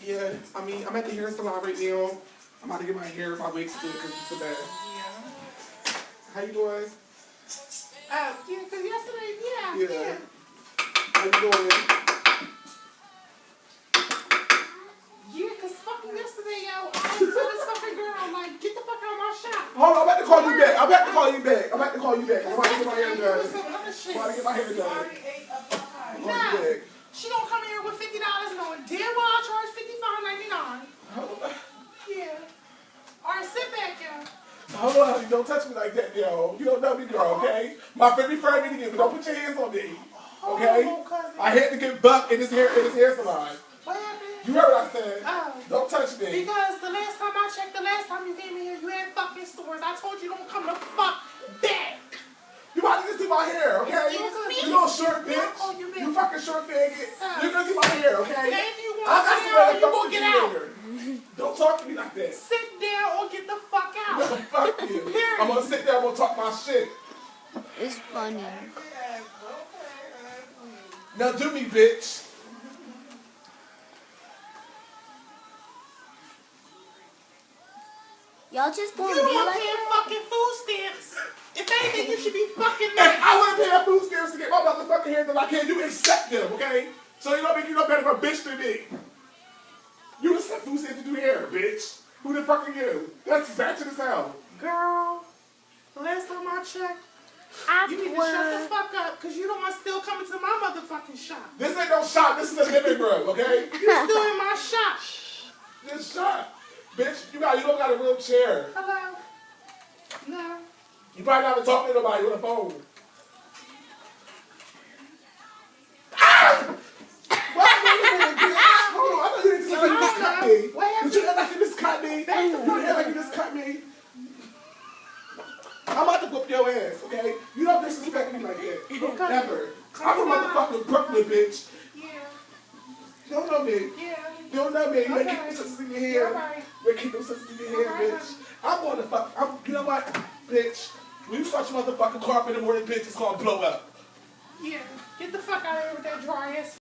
Yeah, I mean, I'm at the hair salon right now. I'm about to get my wig split because it's a mess. Yeah. How you doing? Yeah, because yesterday, yeah. How you doing? Yeah, because fucking yesterday, yo, I told this fucking girl, like, get the fuck out of my shop. Hold on, I'm about to call you back. I'm about to call you back. I'm about to call you back. I'm about to get my hair Yesterday, done. it was some other shit. I'm about to get my hair You done. already ate up my pie. Call you back. She gonna come here with $50 knowing damn well I charge $55.99. Yeah. Alright, sit back, yo. Hold on, honey. Don't touch me like that, yo. You don't know me, girl, okay? My favorite friend me to but don't put your hands on me. Okay? I had to get bucked in this hair salon. What happened? You heard what I said. Oh. Don't touch me. Because the last time I checked, the last time you came in here, you had fucking stores. I told you don't come the fuck back. You about to just do my hair, okay? You little short bitch. You fucking short faggot. You're gonna do my hair, okay? If you want to sit down, you gonna get out. Don't talk to me like that. Sit down or get the fuck out. No, fuck you. I'm gonna sit there, I'm gonna talk my shit. It's funny. Now do me, bitch. Y'all just gonna You be don't like pay that? fucking food stamps. If anything, you should be fucking If nice. I wouldn't pay food stamps to get my motherfucking hair done, I can't. You accept them, okay? So you don't make you no better of a bitch than me. You accept food stamps to do hair, bitch. Who the fuck are you? That's ratchet as hell. Girl, last time I checked, you need to shut the fuck up, because you don't want to still come into my motherfucking shop. This ain't no shop, this is a living room, okay? You still in my shop. This shop. Bitch, you don't got a real chair. Hello? No. You probably not even talking to nobody on the phone. Ah! What happened, bitch? Hold on, I thought you didn't just cut me. What happened? Did you act like you just cut me? You act like you just cut me. I'm about to whoop your ass, okay? You don't disrespect me like that. Never. I'm from motherfucking Brooklyn, bitch. Yeah. You don't know me. Yeah. You don't know me. You ain't keep them sisters in your hair. Right. You ain't keep them sisters in your hair, bitch. I'm going to fuck. You know what, bitch? When you start your motherfucking carpet in the morning, bitch, it's gonna blow up. Yeah. Get the fuck out of here with that dry ass